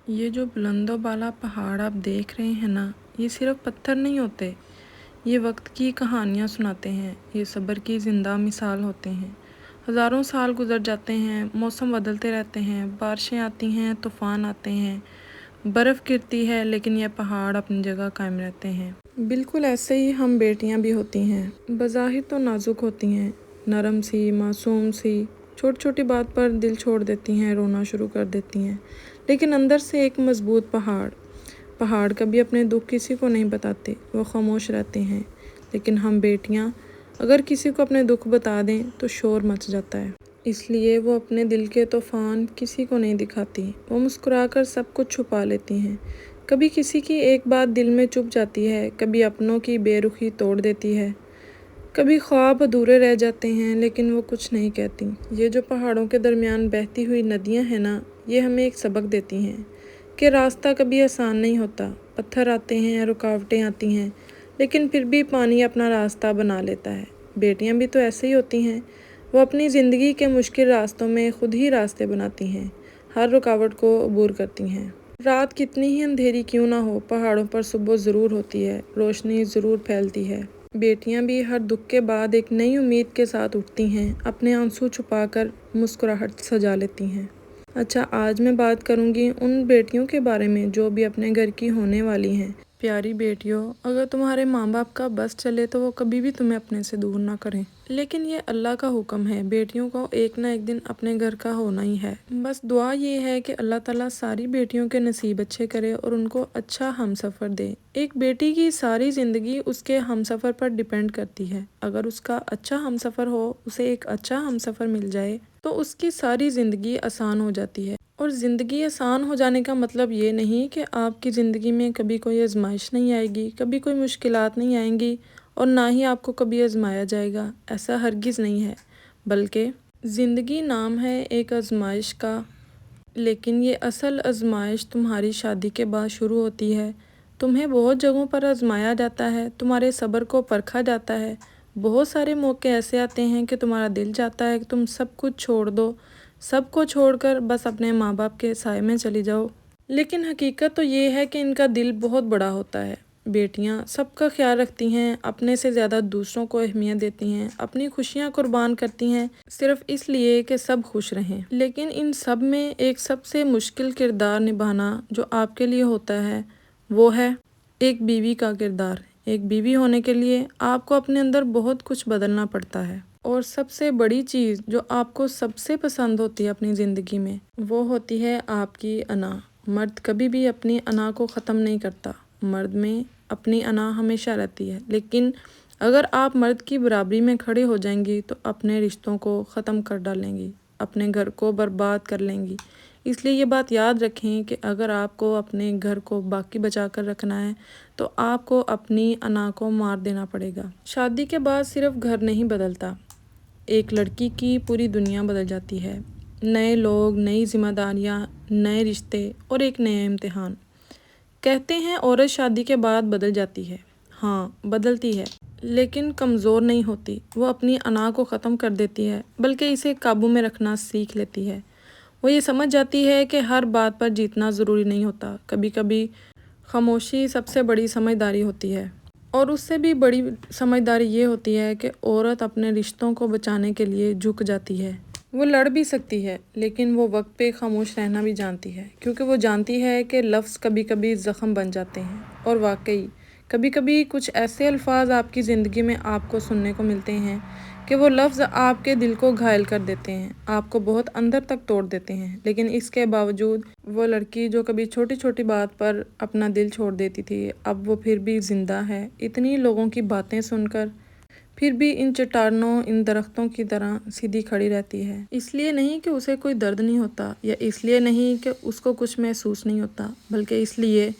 ये जो बुलंदो बाला पहाड़ आप देख रहे हैं ना, ये सिर्फ पत्थर नहीं होते। ये वक्त की कहानियाँ सुनाते हैं। ये सब्र की ज़िंदा मिसाल होते हैं। हज़ारों साल गुजर जाते हैं, मौसम बदलते रहते हैं, बारिशें आती हैं, तूफ़ान आते हैं, बर्फ़ गिरती है, लेकिन ये पहाड़ अपनी जगह कायम रहते हैं। बिल्कुल ऐसे ही हम बेटियाँ भी होती हैं। बज़ाहिर तो नाजुक होती हैं, नरम सी, मासूम सी, छोटी छोटी बात पर दिल छोड़ देती हैं, रोना शुरू कर देती हैं, लेकिन अंदर से एक मजबूत पहाड़ कभी अपने दुख किसी को नहीं बताते, वो खामोश रहते हैं। लेकिन हम बेटियां अगर किसी को अपने दुख बता दें तो शोर मच जाता है। इसलिए वो अपने दिल के तूफान किसी को नहीं दिखाती, वो मुस्कुराकर सब कुछ छुपा लेती हैं। कभी किसी की एक बात दिल में चुभ जाती है, कभी अपनों की बेरुखी तोड़ देती है, कभी ख्वाब अधूरे रह जाते हैं, लेकिन वो कुछ नहीं कहती। ये जो पहाड़ों के दरमियान बहती हुई नदियाँ हैं ना, ये हमें एक सबक देती हैं कि रास्ता कभी आसान नहीं होता। पत्थर आते हैं, रुकावटें आती हैं, लेकिन फिर भी पानी अपना रास्ता बना लेता है। बेटियां भी तो ऐसे ही होती हैं। वो अपनी ज़िंदगी के मुश्किल रास्तों में खुद ही रास्ते बनाती हैं, हर रुकावट को अबूर करती हैं। रात कितनी ही अंधेरी क्यों ना हो, पहाड़ों पर सुबह ज़रूर होती है, रोशनी ज़रूर फैलती है। बेटियां भी हर दुख के बाद एक नई उम्मीद के साथ उठती हैं, अपने आंसू छुपाकर मुस्कुराहट सजा लेती हैं। अच्छा, आज मैं बात करूंगी उन बेटियों के बारे में जो भी अपने घर की होने वाली हैं। प्यारी बेटियों, अगर तुम्हारे माँ बाप का बस चले तो वो कभी भी तुम्हें अपने से दूर ना करें, लेकिन ये अल्लाह का हुक्म है, बेटियों को एक ना एक दिन अपने घर का होना ही है। बस दुआ ये है कि अल्लाह ताला सारी बेटियों के नसीब अच्छे करे और उनको अच्छा हमसफ़र दे। एक बेटी की सारी ज़िंदगी उसके हमसफ़र पर डिपेंड करती है। अगर उसका अच्छा हमसफ़र हो, उसे एक अच्छा हमसफ़र मिल जाए तो उसकी सारी ज़िंदगी आसान हो जाती है। और ज़िंदगी आसान हो जाने का मतलब ये नहीं कि आपकी ज़िंदगी में कभी कोई आजमाइश नहीं आएगी, कभी कोई मुश्किलात नहीं आएंगी और ना ही आपको कभी आजमाया जाएगा। ऐसा हरगिज़ नहीं है, बल्कि ज़िंदगी नाम है एक आजमाइश का, लेकिन ये असल आजमाइश तुम्हारी शादी के बाद शुरू होती है। तुम्हें बहुत जगहों पर आजमाया जाता है, तुम्हारे सब्र को परखा जाता है। बहुत सारे मौके ऐसे आते हैं कि तुम्हारा दिल चाहता है कि तुम सब कुछ छोड़ दो, सबको छोड़कर बस अपने माँ बाप के साए में चली जाओ। लेकिन हकीकत तो ये है कि इनका दिल बहुत बड़ा होता है। बेटियां सबका ख्याल रखती हैं, अपने से ज़्यादा दूसरों को अहमियत देती हैं, अपनी खुशियां कुर्बान करती हैं सिर्फ इसलिए कि सब खुश रहें। लेकिन इन सब में एक सबसे मुश्किल किरदार निभाना जो आपके लिए होता है वो है एक बीवी का किरदार। एक बीवी होने के लिए आपको अपने अंदर बहुत कुछ बदलना पड़ता है। और सबसे बड़ी चीज़ जो आपको सबसे पसंद होती है अपनी ज़िंदगी में, वो होती है आपकी अना। मर्द कभी भी अपनी अना को ख़त्म नहीं करता, मर्द में अपनी अना हमेशा रहती है। लेकिन अगर आप मर्द की बराबरी में खड़े हो जाएंगी तो अपने रिश्तों को ख़त्म कर डालेंगी, अपने घर को बर्बाद कर लेंगी। इसलिए ये बात याद रखें कि अगर आपको अपने घर को बाकी बचा कर रखना है तो आपको अपनी अना को मार देना पड़ेगा। शादी के बाद सिर्फ घर नहीं बदलता, एक लड़की की पूरी दुनिया बदल जाती है। नए लोग, नई जिम्मेदारियाँ, नए रिश्ते और एक नया इम्तिहान। कहते हैं औरत शादी के बाद बदल जाती है। हाँ, बदलती है, लेकिन कमज़ोर नहीं होती। वो अपनी अना को ख़त्म कर देती है, बल्कि इसे काबू में रखना सीख लेती है। वो ये समझ जाती है कि हर बात पर जीतना ज़रूरी नहीं होता। कभी कभी खामोशी सबसे बड़ी समझदारी होती है। और उससे भी बड़ी समझदारी ये होती है कि औरत अपने रिश्तों को बचाने के लिए झुक जाती है। वो लड़ भी सकती है, लेकिन वो वक्त पे खामोश रहना भी जानती है, क्योंकि वो जानती है कि लफ्ज़ कभी कभी ज़ख्म बन जाते हैं। और वाकई कभी कभी कुछ ऐसे अल्फाज आपकी ज़िंदगी में आपको सुनने को मिलते हैं कि वो लफ्ज़ आपके दिल को घायल कर देते हैं, आपको बहुत अंदर तक तोड़ देते हैं। लेकिन इसके बावजूद वो लड़की जो कभी छोटी छोटी बात पर अपना दिल छोड़ देती थी, अब वो फिर भी ज़िंदा है, इतनी लोगों की बातें सुनकर फिर भी इन चट्टानों, इन दरख्तों की तरह सीधी खड़ी रहती है। इसलिए नहीं कि उसे कोई दर्द नहीं होता, या इसलिए नहीं कि उसको कुछ महसूस नहीं होता, बल्कि इसलिए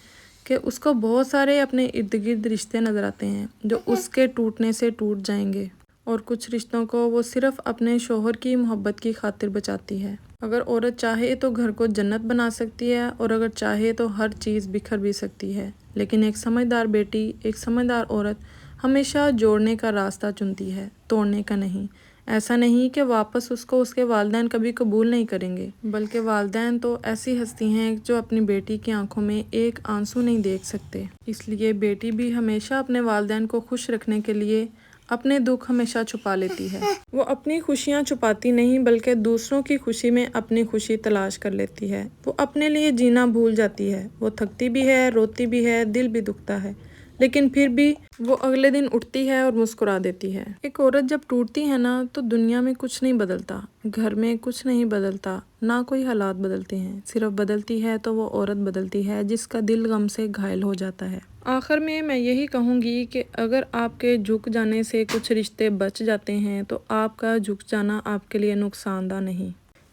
कि उसको बहुत सारे अपने इर्द गिर्द रिश्ते नज़र आते हैं जो उसके टूटने से टूट जाएंगे। और कुछ रिश्तों को वो सिर्फ अपने शोहर की मोहब्बत की खातिर बचाती है। अगर औरत चाहे तो घर को जन्नत बना सकती है, और अगर चाहे तो हर चीज़ बिखर भी सकती है। लेकिन एक समझदार बेटी, एक समझदार औरत हमेशा जोड़ने का रास्ता चुनती है, तोड़ने का नहीं। ایسا نہیں کہ واپس اس کو اس کے والدین کبھی قبول نہیں کریں گے، بلکہ والدین تو ایسی ہستی ہیں جو اپنی بیٹی کی آنکھوں میں ایک آنسو نہیں دیکھ سکتے۔ اس لیے بیٹی بھی ہمیشہ اپنے والدین کو خوش رکھنے کے لیے اپنے دکھ ہمیشہ چھپا لیتی ہے۔ وہ اپنی خوشیاں چھپاتی نہیں بلکہ دوسروں کی خوشی میں اپنی خوشی تلاش کر لیتی ہے۔ وہ اپنے لیے جینا بھول جاتی ہے۔ وہ تھکتی بھی ہے، روتی بھی ہے، دل بھی دکھتا ہے، لیکن پھر بھی وہ اگلے دن اٹھتی ہے اور مسکرا دیتی ہے۔ ایک عورت جب ٹوٹتی ہے نا تو دنیا میں کچھ نہیں بدلتا، گھر میں کچھ نہیں بدلتا، نہ کوئی حالات بدلتے ہیں، صرف بدلتی ہے تو وہ عورت بدلتی ہے جس کا دل غم سے گھائل ہو جاتا ہے۔ آخر میں یہی کہوں گی کہ اگر آپ کے جھک جانے سے کچھ رشتے بچ جاتے ہیں تو آپ کا جھک جانا آپ کے لیے نقصان دہ نہیں۔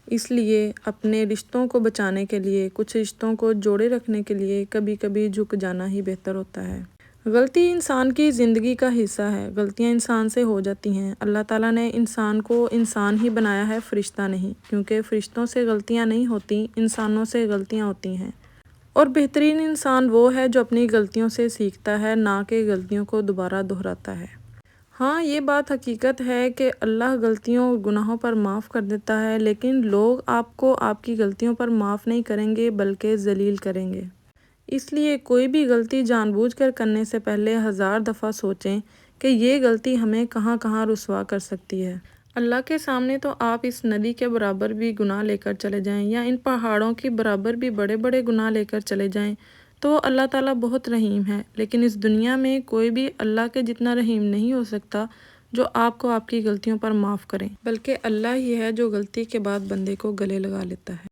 اس لیے اپنے رشتوں کو بچانے کے لیے، کچھ رشتوں کو جوڑے رکھنے کے لیے کبھی کبھی جھک جانا ہی بہتر ہوتا ہے۔ غلطی انسان کی زندگی کا حصہ ہے، غلطیاں انسان سے ہو جاتی ہیں۔ اللہ تعالیٰ نے انسان کو انسان ہی بنایا ہے، فرشتہ نہیں، کیونکہ فرشتوں سے غلطیاں نہیں ہوتی، انسانوں سے غلطیاں ہوتی ہیں۔ اور بہترین انسان وہ ہے جو اپنی غلطیوں سے سیکھتا ہے، نہ کہ غلطیوں کو دوبارہ دہراتا ہے۔ ہاں، یہ بات حقیقت ہے کہ اللہ غلطیوں اور گناہوں پر معاف کر دیتا ہے، لیکن لوگ آپ کو آپ کی غلطیوں پر معاف نہیں کریں گے بلکہ ذلیل کریں گے۔ اس لیے کوئی بھی غلطی جان بوجھ کر کرنے سے پہلے 1000 دفعہ سوچیں کہ یہ غلطی ہمیں کہاں کہاں رسوا کر سکتی ہے۔ اللہ کے سامنے تو آپ اس ندی کے برابر بھی گناہ لے کر چلے جائیں یا ان پہاڑوں کے برابر بھی بڑے بڑے گناہ لے کر چلے جائیں تو اللہ تعالیٰ بہت رحیم ہے، لیکن اس دنیا میں کوئی بھی اللہ کے جتنا رحیم نہیں ہو سکتا جو آپ کو آپ کی غلطیوں پر معاف کریں، بلکہ اللہ ہی ہے جو غلطی کے بعد بندے کو گلے لگا لیتا ہے۔